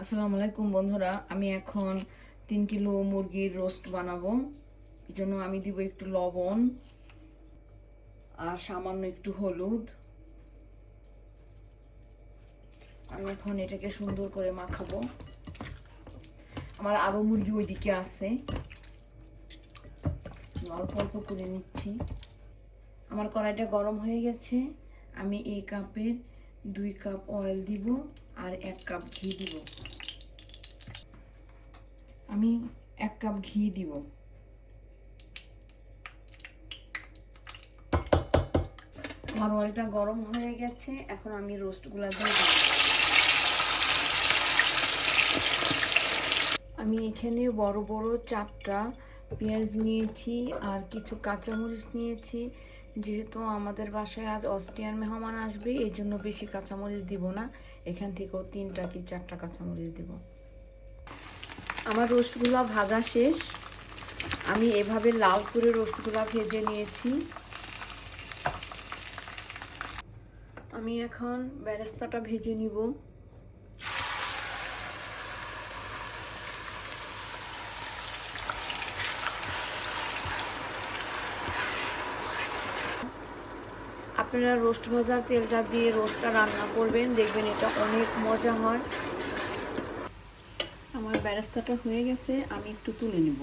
আসসালামু আলাইকুম বন্ধুরা, আমি এখন 3 কিলো মুরগির রোস্ট বানাবো। এই জন্য আমি দিব একটু লবণ আর সামান্য একটু হলুদ। আমি এখন এটাকে সুন্দর করে মাখাবো। আমার আরো মুরগি ওইদিকে আছে, অল্প অল্প করে নিচ্ছি। আমার কড়াইটা গরম হয়ে গেছে। আমি এই কাপের 2 কাপ অয়েল দিব আর 1 কাপ ঘি দিব। আমি 1 কাপ ঘি দিব। আমার অয়েলটা গরম হয়ে গেছে, এখন আমি রোস্টগুলা দিয়ে দিব। আমি এখানে বড় বড় 4টা পেঁয়াজ নিয়েছি আর কিছু কাঁচামরিচ নিয়েছি। যেহেতু আমাদের বাসায় আজ অস্ট্রিয়ান মেহমান আসবে, এই জন্য বেশি কাঁচামরিচ দিব না। এখান থেকেও 3টা কি 4টা কাঁচামরিচ দিব। আমার রোস্টগুলা ভাজা শেষ। আমি এভাবে লাল করে রোস্টগুলা ভেজে নিয়েছি। আমি এখন বেরেস্তাটা ভেজে নিব। আপনারা রোস্ট ভাজার তেলটা দিয়ে রোস্টটা রান্না করবেন, দেখবেন এটা অনেক মজা হয়। আমার বেরেস্তাটা হয়ে গেছে, আমি একটু তুলে নিব।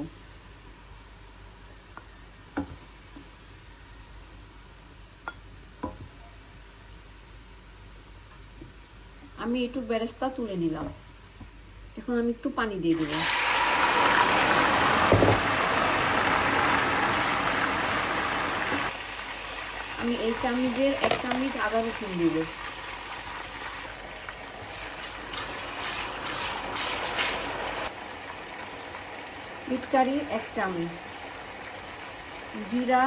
আমি একটু বেরেস্তা তুলে নিলাম। এখন আমি একটু পানি দিয়ে দেব। আমি এই চামচের 1 চামচ আদা রসুন দিব। ইটকারি 1 চামচ, জিরা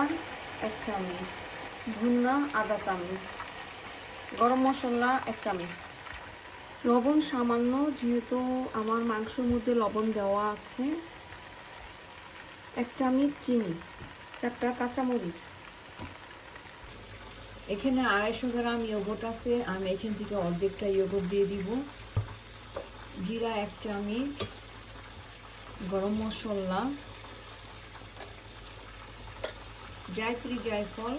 1 চামচ, ধনিয়া আধা চামচ, গরম মশলা 1 চামচ, লবণ সামান্য, যেহেতু আমার মাংসের মধ্যে লবণ দেওয়া আছে। 1 চামচ চিনি, 4টা কাঁচামরিচ। এখানে 250 গ্রাম ইয়োগurt আছে, আমি এখান থেকে অর্ধেকটা ইয়োগurt দিয়ে দিব। জিরা 1 চামচ, গরম মশলা, জায়ত্রী জায়ফল।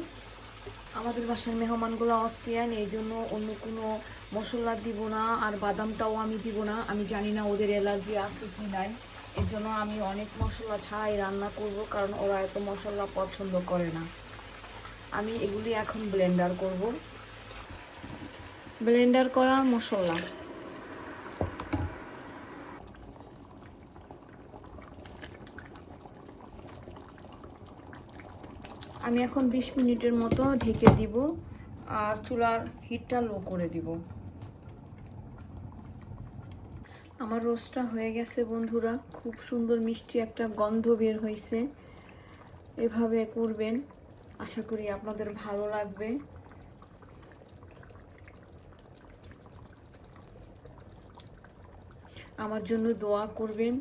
আমাদের বাসার মেহমানগুলো অস্ট্রিয়ান, এই জন্য অন্য কোনো মশলা দিব না, আর বাদামটাও আমি দিব না। আমি জানি না ওদের অ্যালার্জি আছে কি নাই, এই জন্য আমি অনেক মশলা ছাড়াই রান্না করব, কারণ ওরা এত মশলা পছন্দ করে না। আমি এগুলি এখন ব্লেন্ডার করব। ব্লেন্ডার করার মশলা আমি এখন 20 মিনিটের মতো ঢেকে দিব আর চুলার হিটটা লো করে দিব। আমার রোস্টটা হয়ে গেছে বন্ধুরা, খুব সুন্দর মিষ্টি একটা গন্ধ বের হয়েছে। এভাবে করবেন, আশা করি আপনাদের ভালো লাগবে। আমার জন্য দোয়া করবেন,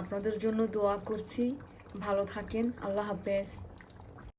আপনাদের জন্য দোয়া করছি। ভালো থাকেন, আল্লাহ হাফেজ।